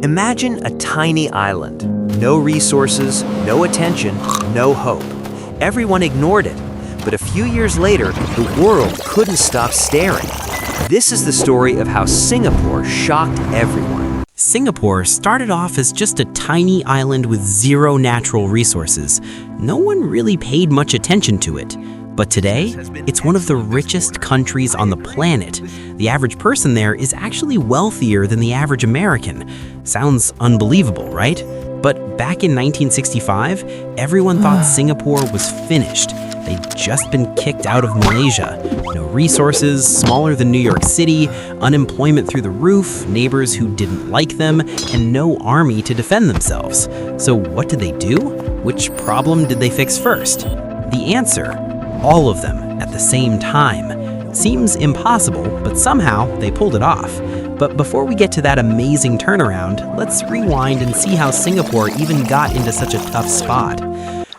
Imagine a tiny island. No resources, no attention, no hope. Everyone ignored it. But a few years later, the world couldn't stop staring. This is the story of how Singapore shocked everyone. Singapore started off as just a tiny island with zero natural resources. No one really paid much attention to it. But today, it's one of the richest countries on the planet. The average person there is actually wealthier than the average American. Sounds unbelievable, right? But back in 1965, everyone thought Singapore was finished. They'd just been kicked out of Malaysia. No resources, smaller than New York City, unemployment through the roof, neighbors who didn't like them, and no army to defend themselves. So what did they do? Which problem did they fix first? The answer: all of them at the same time. Seems impossible, but somehow they pulled it off. But before we get to that amazing turnaround, let's rewind and see how Singapore even got into such a tough spot.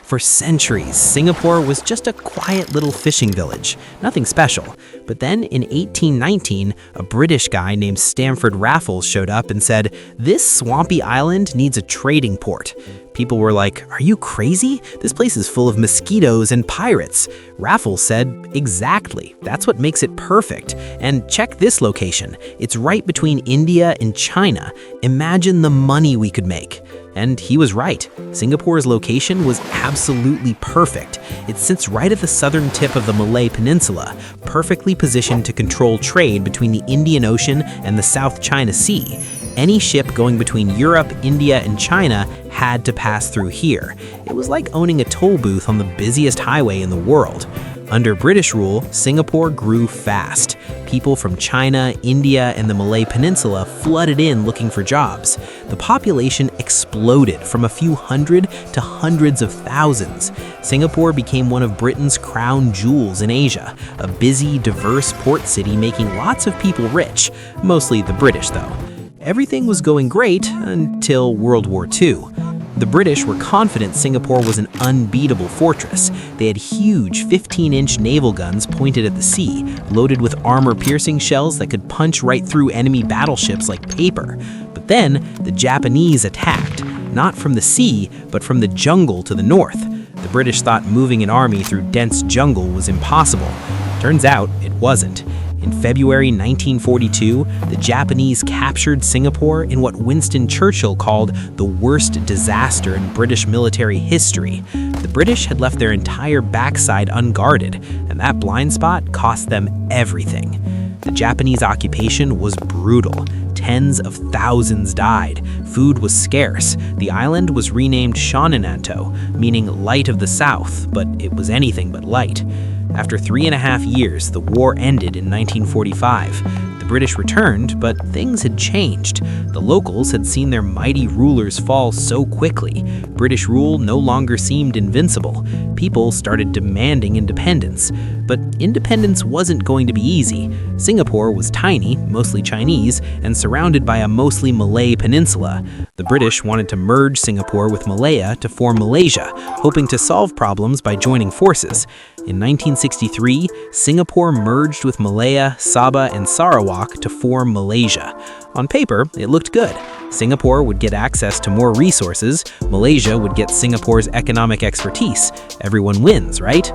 For centuries, Singapore was just a quiet little fishing village, nothing special. But then in 1819, a British guy named Stamford Raffles showed up and said, "This swampy island needs a trading port." People were like, "Are you crazy? This place is full of mosquitoes and pirates." Raffles said, "Exactly. That's what makes it perfect. And check this location. It's right between India and China. Imagine the money we could make." And he was right. Singapore's location was absolutely perfect. It sits right at the southern tip of the Malay Peninsula, perfectly positioned to control trade between the Indian Ocean and the South China Sea. Any ship going between Europe, India, and China had to pass through here. It was like owning a toll booth on the busiest highway in the world. Under British rule, Singapore grew fast. People from China, India, and the Malay Peninsula flooded in looking for jobs. The population exploded from a few hundred to hundreds of thousands. Singapore became one of Britain's crown jewels in Asia, a busy, diverse port city making lots of people rich, mostly the British though. Everything was going great until World War II. The British were confident Singapore was an unbeatable fortress. They had huge 15-inch naval guns pointed at the sea, loaded with armor-piercing shells that could punch right through enemy battleships like paper. But then, the Japanese attacked, not from the sea, but from the jungle to the north. The British thought moving an army through dense jungle was impossible. Turns out, it wasn't. In February 1942, the Japanese captured Singapore in what Winston Churchill called the worst disaster in British military history. The British had left their entire backside unguarded, and that blind spot cost them everything. The Japanese occupation was brutal. Tens of thousands died. Food was scarce. The island was renamed Shoninanto, meaning light of the south, but it was anything but light. After 3.5 years, the war ended in 1945. The British returned, but things had changed. The locals had seen their mighty rulers fall so quickly. British rule no longer seemed invincible. People started demanding independence. But independence wasn't going to be easy. Singapore was tiny, mostly Chinese, and surrounded by a mostly Malay peninsula. The British wanted to merge Singapore with Malaya to form Malaysia, hoping to solve problems by joining forces. In 1963, Singapore merged with Malaya, Sabah, and Sarawak to form Malaysia. On paper, it looked good. Singapore would get access to more resources. Malaysia would get Singapore's economic expertise. Everyone wins, right?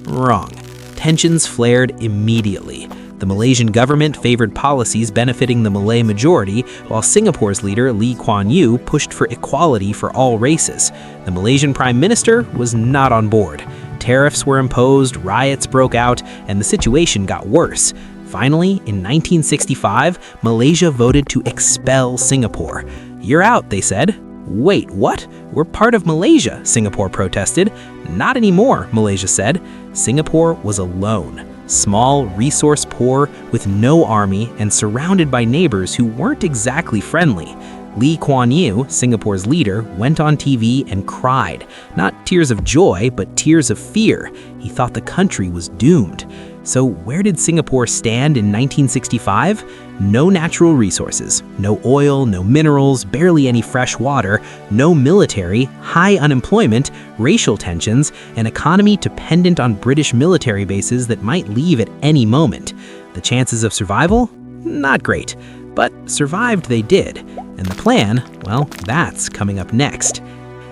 Wrong. Tensions flared immediately. The Malaysian government favored policies benefiting the Malay majority, while Singapore's leader Lee Kuan Yew pushed for equality for all races. The Malaysian Prime Minister was not on board. Tariffs were imposed, riots broke out, and the situation got worse. Finally, in 1965, Malaysia voted to expel Singapore. "You're out," they said. "Wait, what? We're part of Malaysia," Singapore protested. "Not anymore," Malaysia said. Singapore was alone. Small, resource-poor, with no army, and surrounded by neighbors who weren't exactly friendly. Lee Kuan Yew, Singapore's leader, went on TV and cried. Not tears of joy, but tears of fear. He thought the country was doomed. So where did Singapore stand in 1965? No natural resources, no oil, no minerals, barely any fresh water, no military, high unemployment, racial tensions, an economy dependent on British military bases that might leave at any moment. The chances of survival? Not great. But survived they did. And the plan, well, that's coming up next.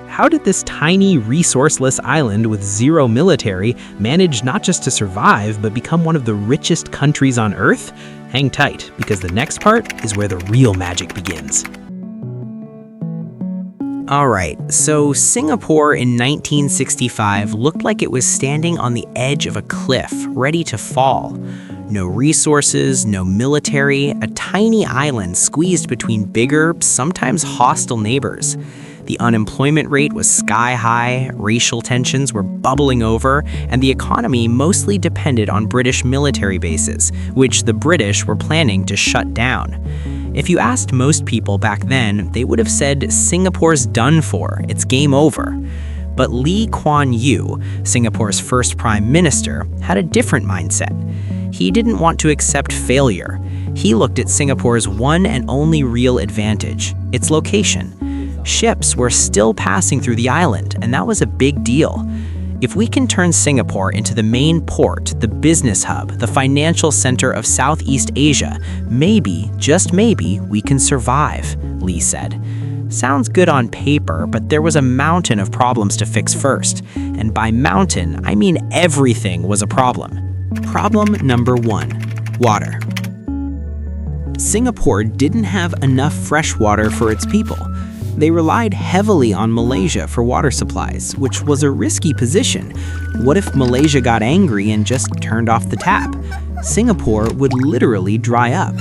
How did this tiny, resourceless island with zero military manage not just to survive, but become one of the richest countries on Earth? Hang tight, because the next part is where the real magic begins. Alright, so Singapore in 1965 looked like it was standing on the edge of a cliff, ready to fall. No resources, no military, a tiny island squeezed between bigger, sometimes hostile neighbors. The unemployment rate was sky high, racial tensions were bubbling over, and the economy mostly depended on British military bases, which the British were planning to shut down. If you asked most people back then, they would have said Singapore's done for, it's game over. But Lee Kuan Yew, Singapore's first prime minister, had a different mindset. He didn't want to accept failure. He looked at Singapore's one and only real advantage, its location. Ships were still passing through the island, and that was a big deal. If we can turn Singapore into the main port, the business hub, the financial center of Southeast Asia, maybe, just maybe, we can survive, Lee said. Sounds good on paper, but there was a mountain of problems to fix first. And by mountain, I mean everything was a problem. Problem number 1, water. Singapore didn't have enough fresh water for its people. They relied heavily on Malaysia for water supplies, which was a risky position. What if Malaysia got angry and just turned off the tap? Singapore would literally dry up.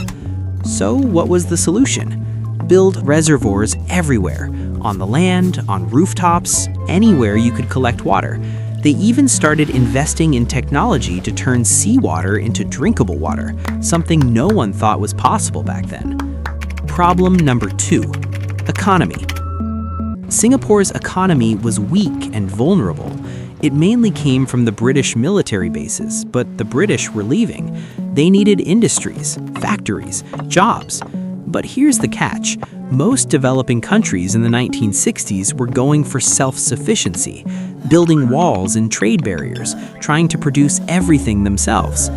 So what was the solution? Build reservoirs everywhere, on the land, on rooftops, anywhere you could collect water. They even started investing in technology to turn seawater into drinkable water, something no one thought was possible back then. Problem number 2. Economy. Singapore's economy was weak and vulnerable. It mainly came from the British military bases, but the British were leaving. They needed industries, factories, jobs. But here's the catch. Most developing countries in the 1960s were going for self-sufficiency, building walls and trade barriers, trying to produce everything themselves.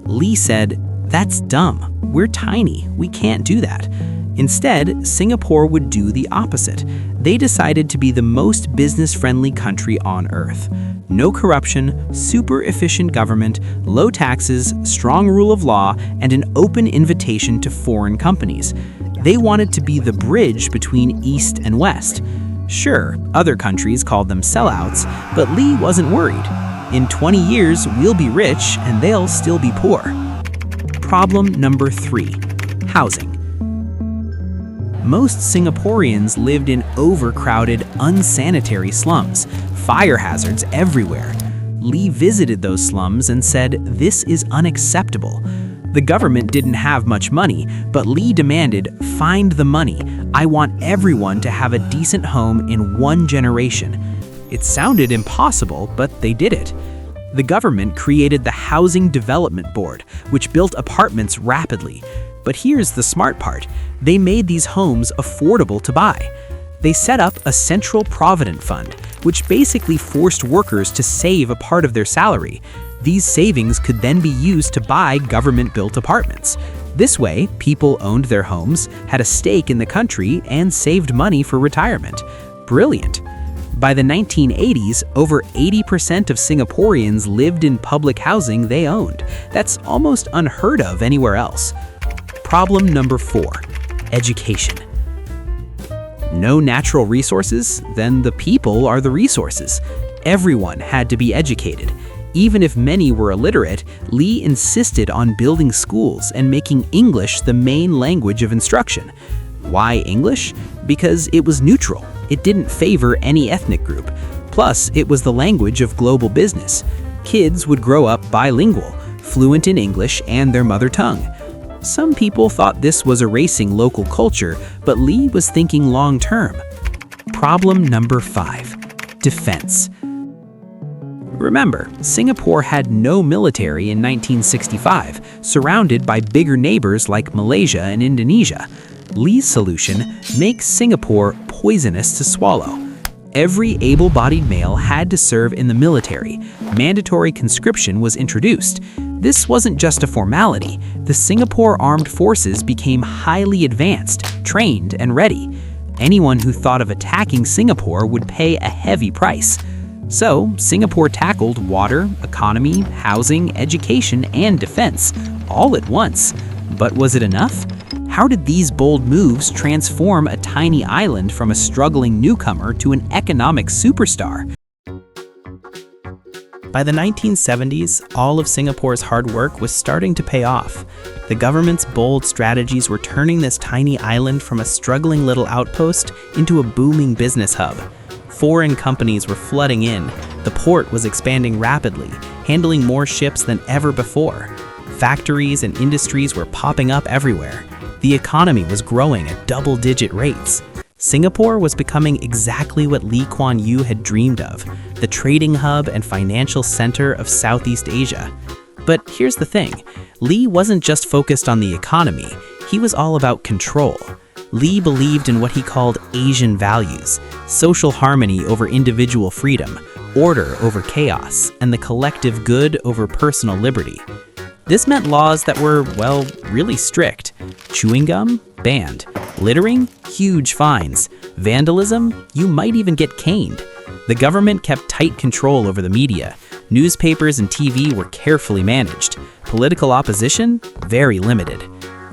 Lee said, "That's dumb. We're tiny. We can't do that." Instead, Singapore would do the opposite. They decided to be the most business-friendly country on Earth. No corruption, super efficient government, low taxes, strong rule of law, and an open invitation to foreign companies. They wanted to be the bridge between East and West. Sure, other countries called them sellouts, but Lee wasn't worried. In 20 years, we'll be rich and they'll still be poor. Problem number 3, housing. Most Singaporeans lived in overcrowded, unsanitary slums, fire hazards everywhere. Lee visited those slums and said, "This is unacceptable." The government didn't have much money, but Lee demanded, "Find the money. I want everyone to have a decent home in 1 generation." It sounded impossible, but they did it. The government created the Housing Development Board, which built apartments rapidly. But here's the smart part. They made these homes affordable to buy. They set up a central provident fund, which basically forced workers to save a part of their salary. These savings could then be used to buy government-built apartments. This way, people owned their homes, had a stake in the country, and saved money for retirement. Brilliant. By the 1980s, over 80% of Singaporeans lived in public housing they owned. That's almost unheard of anywhere else. Problem number 4, education. No natural resources? Then the people are the resources. Everyone had to be educated. Even if many were illiterate, Lee insisted on building schools and making English the main language of instruction. Why English? Because it was neutral. It didn't favor any ethnic group. Plus, it was the language of global business. Kids would grow up bilingual, fluent in English and their mother tongue. Some people thought this was erasing local culture, but Lee was thinking long-term. Problem number 5, defense. Remember, Singapore had no military in 1965, surrounded by bigger neighbors like Malaysia and Indonesia. Lee's solution: make Singapore poisonous to swallow. Every able-bodied male had to serve in the military. Mandatory conscription was introduced. This wasn't just a formality. The Singapore Armed Forces became highly advanced, trained, and ready. Anyone who thought of attacking Singapore would pay a heavy price. So, Singapore tackled water, economy, housing, education, and defense, all at once. But was it enough? How did these bold moves transform a tiny island from a struggling newcomer to an economic superstar? By the 1970s, all of Singapore's hard work was starting to pay off. The government's bold strategies were turning this tiny island from a struggling little outpost into a booming business hub. Foreign companies were flooding in. The port was expanding rapidly, handling more ships than ever before. Factories and industries were popping up everywhere. The economy was growing at double-digit rates. Singapore was becoming exactly what Lee Kuan Yew had dreamed of, the trading hub and financial center of Southeast Asia. But here's the thing, Lee wasn't just focused on the economy, he was all about control. Lee believed in what he called Asian values, social harmony over individual freedom, order over chaos, and the collective good over personal liberty. This meant laws that were, well, really strict. Chewing gum? Banned. Littering? Huge fines. Vandalism? You might even get caned. The government kept tight control over the media. Newspapers and TV were carefully managed. Political opposition? Very limited.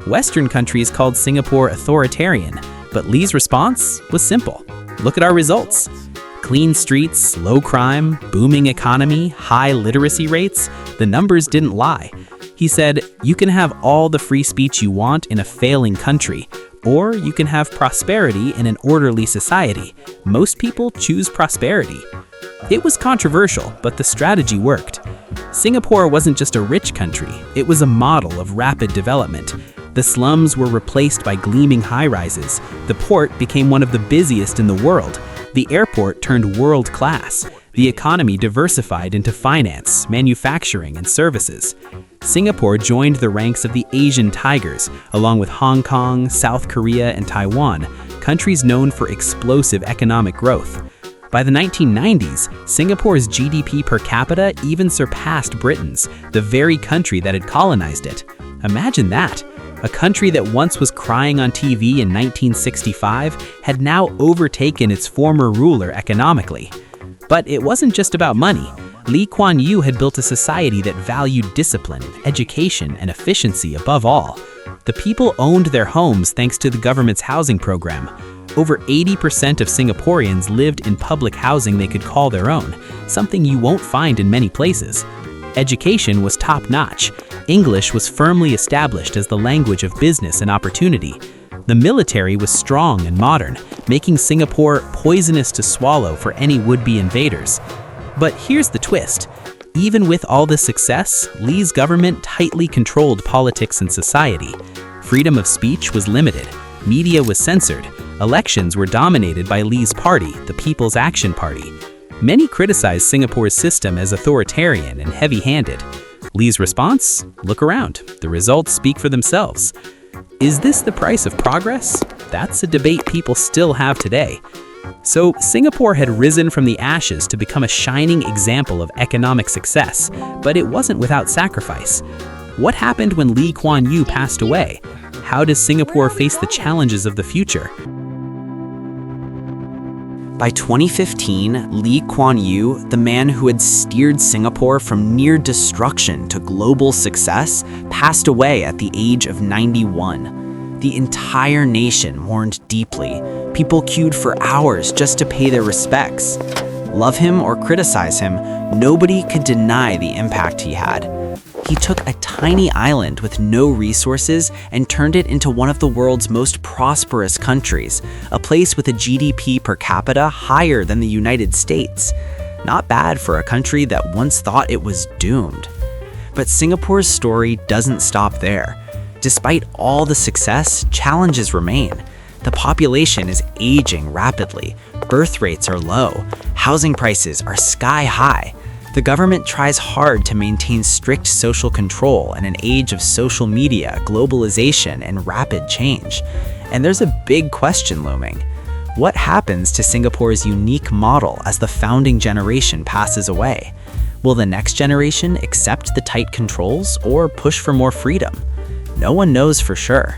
Western countries called Singapore authoritarian, but Lee's response was simple. Look at our results. Clean streets, low crime, booming economy, high literacy rates. The numbers didn't lie. He said, you can have all the free speech you want in a failing country, or you can have prosperity in an orderly society. Most people choose prosperity. It was controversial, but the strategy worked. Singapore wasn't just a rich country, it was a model of rapid development. The slums were replaced by gleaming high-rises. The port became one of the busiest in the world. The airport turned world-class. The economy diversified into finance, manufacturing, and services. Singapore joined the ranks of the Asian tigers, along with Hong Kong, South Korea, and Taiwan, countries known for explosive economic growth. By the 1990s, Singapore's GDP per capita even surpassed Britain's, the very country that had colonized it. Imagine that! A country that once was crying on TV in 1965 had now overtaken its former ruler economically. But it wasn't just about money. Lee Kuan Yew had built a society that valued discipline, education, and efficiency above all. The people owned their homes thanks to the government's housing program. Over 80% of Singaporeans lived in public housing they could call their own, something you won't find in many places. Education was top-notch. English was firmly established as the language of business and opportunity. The military was strong and modern, making Singapore poisonous to swallow for any would-be invaders. But here's the twist. Even with all this success, Lee's government tightly controlled politics and society. Freedom of speech was limited. Media was censored. Elections were dominated by Lee's party, the People's Action Party. Many criticized Singapore's system as authoritarian and heavy-handed. Lee's response? Look around. The results speak for themselves. Is this the price of progress? That's a debate people still have today. So Singapore had risen from the ashes to become a shining example of economic success, but it wasn't without sacrifice. What happened when Lee Kuan Yew passed away? How does Singapore face the challenges of the future? By 2015, Lee Kuan Yew, the man who had steered Singapore from near destruction to global success, passed away at the age of 91. The entire nation mourned deeply. People queued for hours just to pay their respects. Love him or criticize him, nobody could deny the impact he had. He took a tiny island with no resources and turned it into one of the world's most prosperous countries, a place with a GDP per capita higher than the United States. Not bad for a country that once thought it was doomed. But Singapore's story doesn't stop there. Despite all the success, challenges remain. The population is aging rapidly, birth rates are low, housing prices are sky high. The government tries hard to maintain strict social control in an age of social media, globalization, and rapid change. And there's a big question looming. What happens to Singapore's unique model as the founding generation passes away? Will the next generation accept the tight controls or push for more freedom? No one knows for sure.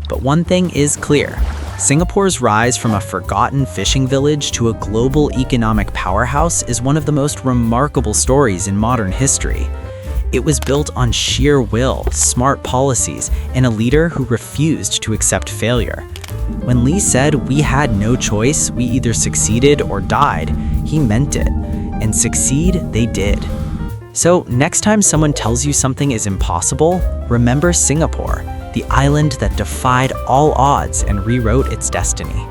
But one thing is clear. Singapore's rise from a forgotten fishing village to a global economic powerhouse is one of the most remarkable stories in modern history. It was built on sheer will, smart policies, and a leader who refused to accept failure. When Lee said we had no choice, we either succeeded or died, he meant it. And succeed they did. So next time someone tells you something is impossible, remember Singapore, the island that defied all odds and rewrote its destiny.